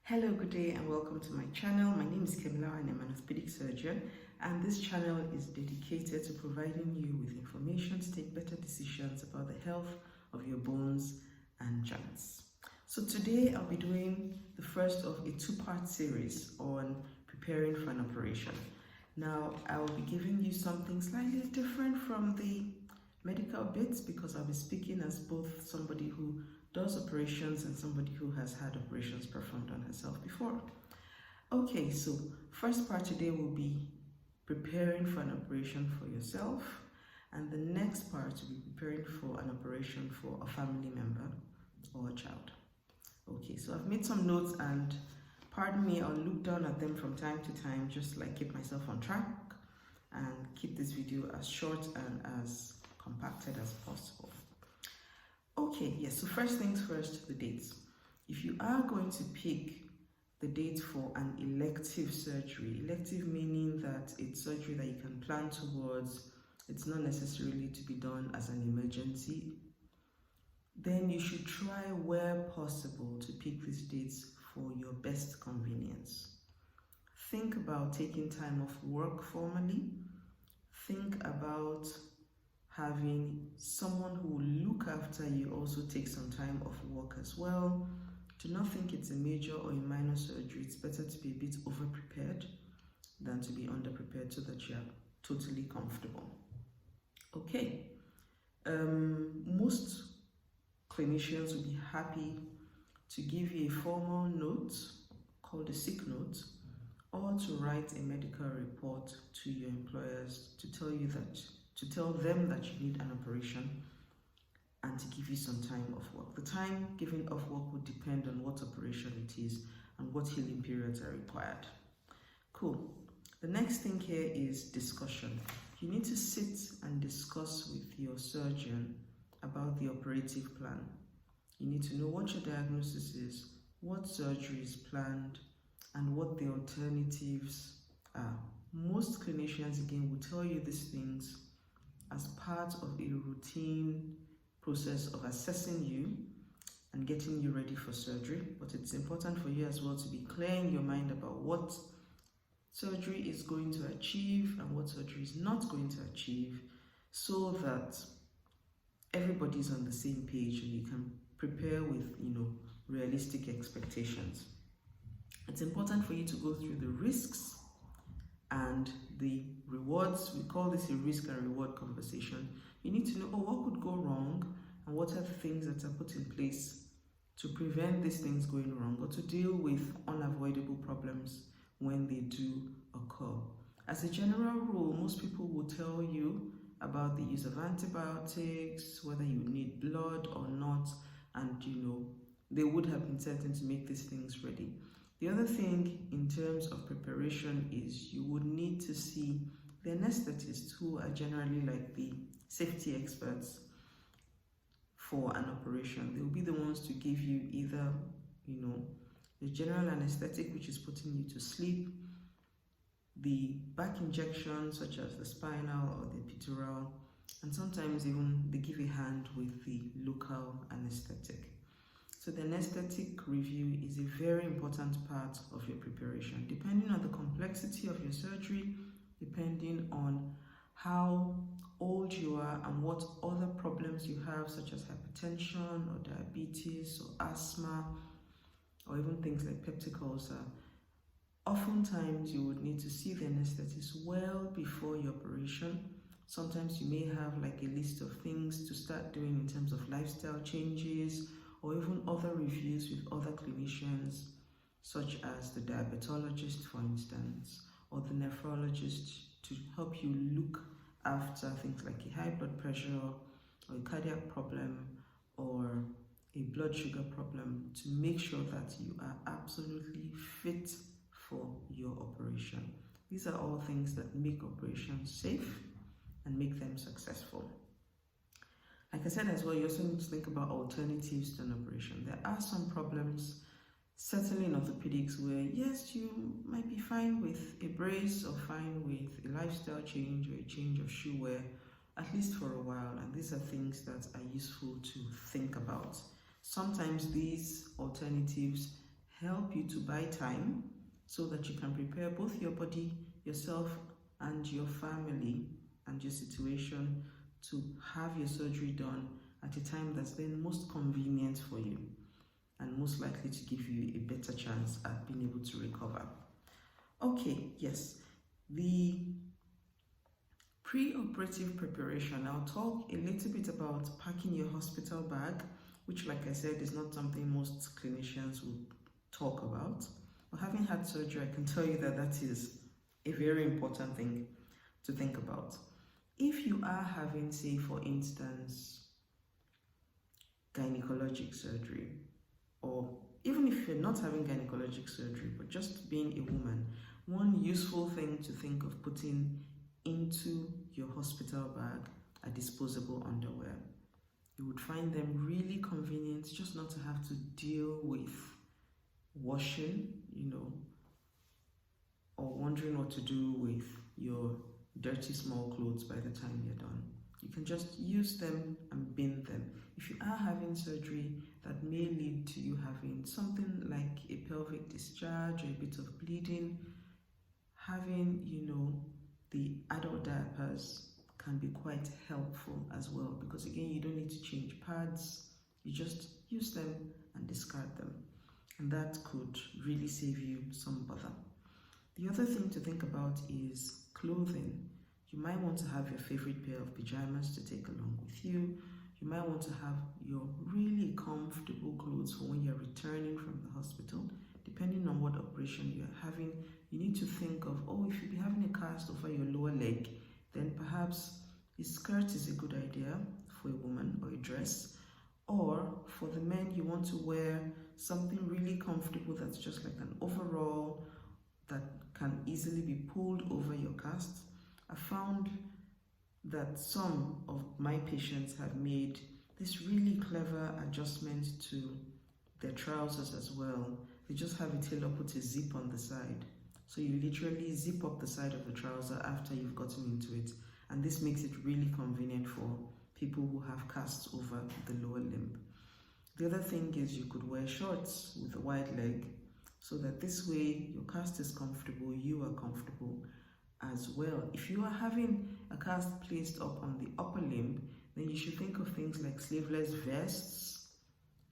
Hello, good day and welcome to my channel. My name is Kemla and I'm an orthopedic surgeon, and this channel is dedicated to providing you with information to take better decisions about the health of your bones and joints. So today I'll be doing the first of a two-part series on preparing for an operation. Now I'll be giving you something slightly different from the medical bits because I'll be speaking as both somebody who does operations and somebody who has had operations performed on herself before. Okay, so first part today will be preparing for an operation for yourself, and the next part will be preparing for an operation for a family member or a child. Okay, so I've made some notes, and pardon me, I'll look down at them from time to time, just like keep myself on track and keep this video as short and as compacted as possible. Okay, yes, so first things first, the dates. If you are going to pick the date for an elective surgery, elective meaning that it's surgery that you can plan towards, it's not necessarily to be done as an emergency, then you should try where possible to pick these dates for your best convenience. Think about taking time off work formally. Think about having someone who will look after you also take some time off work as well. Do not think it's a major or a minor surgery. It's better to be a bit over-prepared than to be under-prepared so that you're totally comfortable. Okay, most clinicians will be happy to give you a formal note called a sick note, or to write a medical report to your employers to tell them that you need an operation and to give you some time off work. The time given off work would depend on what operation it is and what healing periods are required. Cool. The next thing here is discussion. You need to sit and discuss with your surgeon about the operative plan. You need to know what your diagnosis is, what surgery is planned, and what the alternatives are. Most clinicians, again, will tell you these things as part of a routine process of assessing you and getting you ready for surgery. But it's important for you as well to be clear in your mind about what surgery is going to achieve and what surgery is not going to achieve, so that everybody's on the same page and you can prepare with, realistic expectations. It's important for you to go through the risks and the rewards. We call this a risk and reward conversation. You need to know, what could go wrong and what are the things that are put in place to prevent these things going wrong or to deal with unavoidable problems when they do occur. As a general rule, most people will tell you about the use of antibiotics, whether you need blood or not, and they would have been certain to make these things ready. The other thing in terms of preparation is you would need to see the anesthetists, who are generally like the safety experts for an operation. They will be the ones to give you either, the general anesthetic, which is putting you to sleep, the back injections such as the spinal or the epidural, and sometimes even they give a hand with the local anesthetic. So the anesthetic review is a very important part of your preparation. Depending on the complexity of your surgery, depending on how old you are and what other problems you have, such as hypertension or diabetes or asthma, or even things like peptic ulcer, oftentimes you would need to see the anesthetist well before your operation. Sometimes you may have like a list of things to start doing in terms of lifestyle changes, or even other reviews with other clinicians, such as the diabetologist, for instance, or the nephrologist, to help you look after things like a high blood pressure or a cardiac problem or a blood sugar problem, to make sure that you are absolutely fit for your operation. These are all things that make operations safe and make them successful. Like I said as well, you also need to think about alternatives to an operation. There are some problems, certainly in orthopedics, where yes, you might be fine with a brace or fine with a lifestyle change or a change of shoe wear, at least for a while, and these are things that are useful to think about. Sometimes these alternatives help you to buy time so that you can prepare both your body, yourself, and your family and your situation to have your surgery done at a time that's then most convenient for you and most likely to give you a better chance at being able to recover. Okay, yes, the pre-operative preparation. I'll talk a little bit about packing your hospital bag, which, like I said, is not something most clinicians would talk about. But having had surgery, I can tell you that that is a very important thing to think about. If you are having, say, for instance, gynecologic surgery, or even if you're not having gynecologic surgery, but just being a woman, one useful thing to think of putting into your hospital bag are disposable underwear. You would find them really convenient just not to have to deal with washing, or wondering what to do with your dirty small clothes by the time you're done. You can just use them and bin them. If you are having surgery that may lead to you having something like a pelvic discharge or a bit of bleeding, having, the adult diapers can be quite helpful as well, because again, you don't need to change pads, you just use them and discard them, and that could really save you some bother. The other thing to think about is clothing. You might want to have your favorite pair of pajamas to take along with you. You might want to have your really comfortable clothes for when you're returning from the hospital. Depending on what operation you're having, you need to think of, if you'll be having a cast over your lower leg, then perhaps a skirt is a good idea for a woman, or a dress. Or for the men, you want to wear something really comfortable that's just like an overall that can easily be pulled over your cast. I found that some of my patients have made this really clever adjustment to their trousers as well. They just have a tailor put a zip on the side. So you literally zip up the side of the trouser after you've gotten into it. And this makes it really convenient for people who have casts over the lower limb. The other thing is you could wear shorts with a wide leg, so that this way your cast is comfortable, you are comfortable as well. If you are having a cast placed up on the upper limb, then you should think of things like sleeveless vests,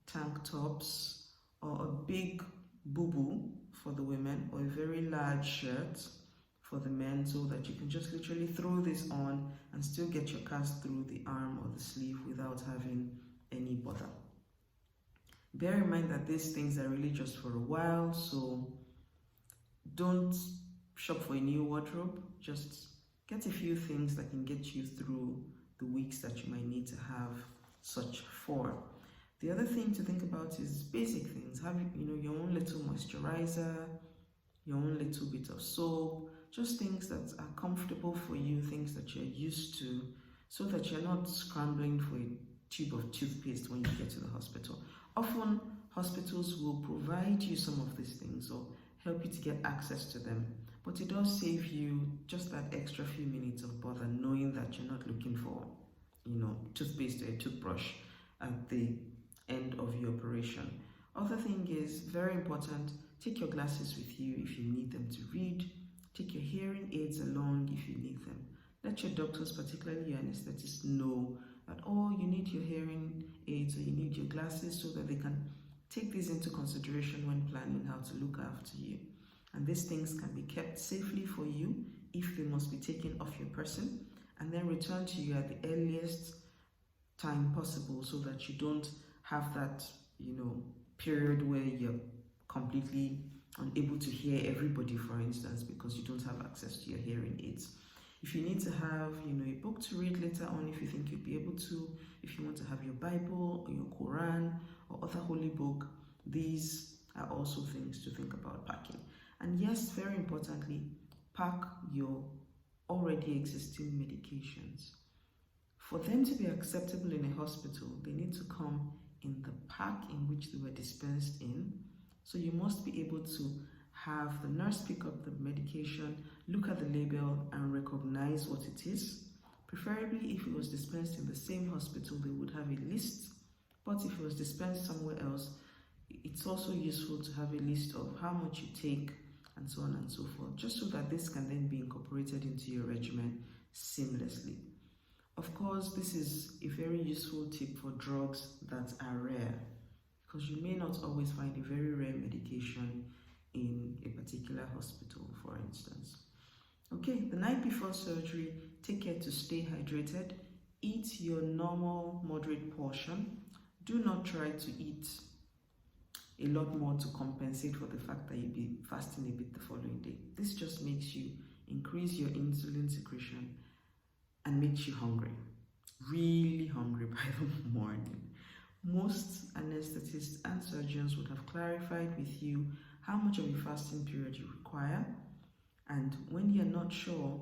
tank tops, or a big boo-boo for the women, or a very large shirt for the men, so that you can just literally throw this on and still get your cast through the arm or the sleeve without having any bother. Bear in mind that these things are really just for a while, so don't shop for a new wardrobe. Just get a few things that can get you through the weeks that you might need to have such for. The other thing to think about is basic things. Have your own little moisturizer, your own little bit of soap, just things that are comfortable for you, things that you're used to, so that you're not scrambling for a tube of toothpaste when you get to the hospital. Often hospitals will provide you some of these things or help you to get access to them, but it does save you just that extra few minutes of bother, knowing that you're not looking for toothpaste or a toothbrush at the end of your operation. Other thing is very important, take your glasses with you if you need them to read. Take your hearing aids along if you need them. Let your doctors, particularly your anesthetists, know that you need your hearing aids or you need your glasses, so that they can take these into consideration when planning how to look after you. And these things can be kept safely for you if they must be taken off your person, and then returned to you at the earliest time possible, so that you don't have that period where you're completely unable to hear everybody, for instance, because you don't have access to your hearing aids. If you need to have a book to read later on, if you think you'll be able to, if you want to have your Bible or your Quran or other holy book, these are also things to think about packing. And yes, very importantly, pack your already existing medications. For them to be acceptable in a hospital, they need to come in the pack in which they were dispensed in. So you must be able to have the nurse pick up the medication, look at the label, and recognize what it is. Preferably, if it was dispensed in the same hospital, they would have a list. But if it was dispensed somewhere else, it's It's also useful to have a list of how much you take and so on and so forth, just so that this can then be incorporated into your regimen seamlessly. Of course, this is a very useful tip for drugs that are rare, because you may not always find a very rare medication in a particular hospital, for instance. Okay, the night before surgery, take care to stay hydrated. Eat your normal moderate portion. Do not try to eat a lot more to compensate for the fact that you'll be fasting a bit the following day. This just makes you increase your insulin secretion and makes you hungry, really hungry by the morning. Most anesthetists and surgeons would have clarified with you how much of a fasting period you require, and when you're not sure,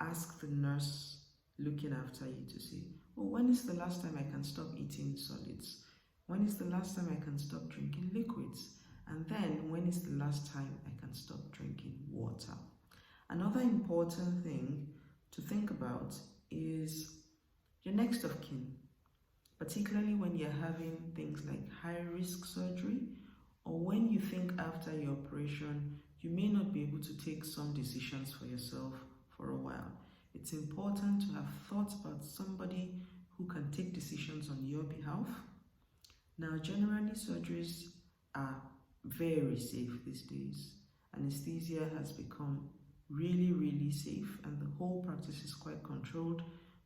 ask the nurse looking after you to say, oh, when is the last time I can stop eating solids? When is the last time I can stop drinking liquids? And then, when is the last time I can stop drinking water? Another important thing to think about is your next of kin, particularly when you're having things like high-risk surgery, or when you think after your operation, you may not be able to take some decisions for yourself for a while. It's important to have thought about somebody who can take decisions on your behalf. Now, generally, surgeries are very safe these days. Anesthesia has become really, really safe, and the whole practice is quite controlled,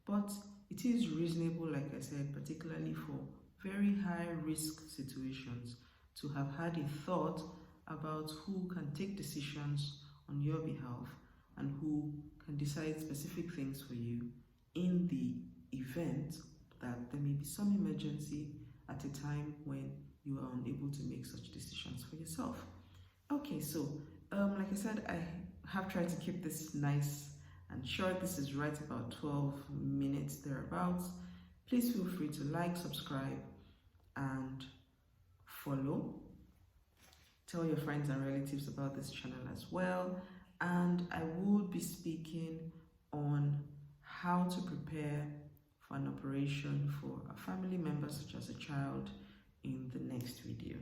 but it is reasonable, like I said, particularly for very high-risk situations, to have had a thought about who can take decisions on your behalf and who can decide specific things for you in the event that there may be some emergency at a time when you are unable to make such decisions for yourself. Okay, so like I said, I have tried to keep this nice and short. This is right about 12 minutes thereabouts. Please feel free to like, subscribe, and follow. Tell your friends and relatives about this channel as well. And I will be speaking on how to prepare for an operation for a family member such as a child in the next video.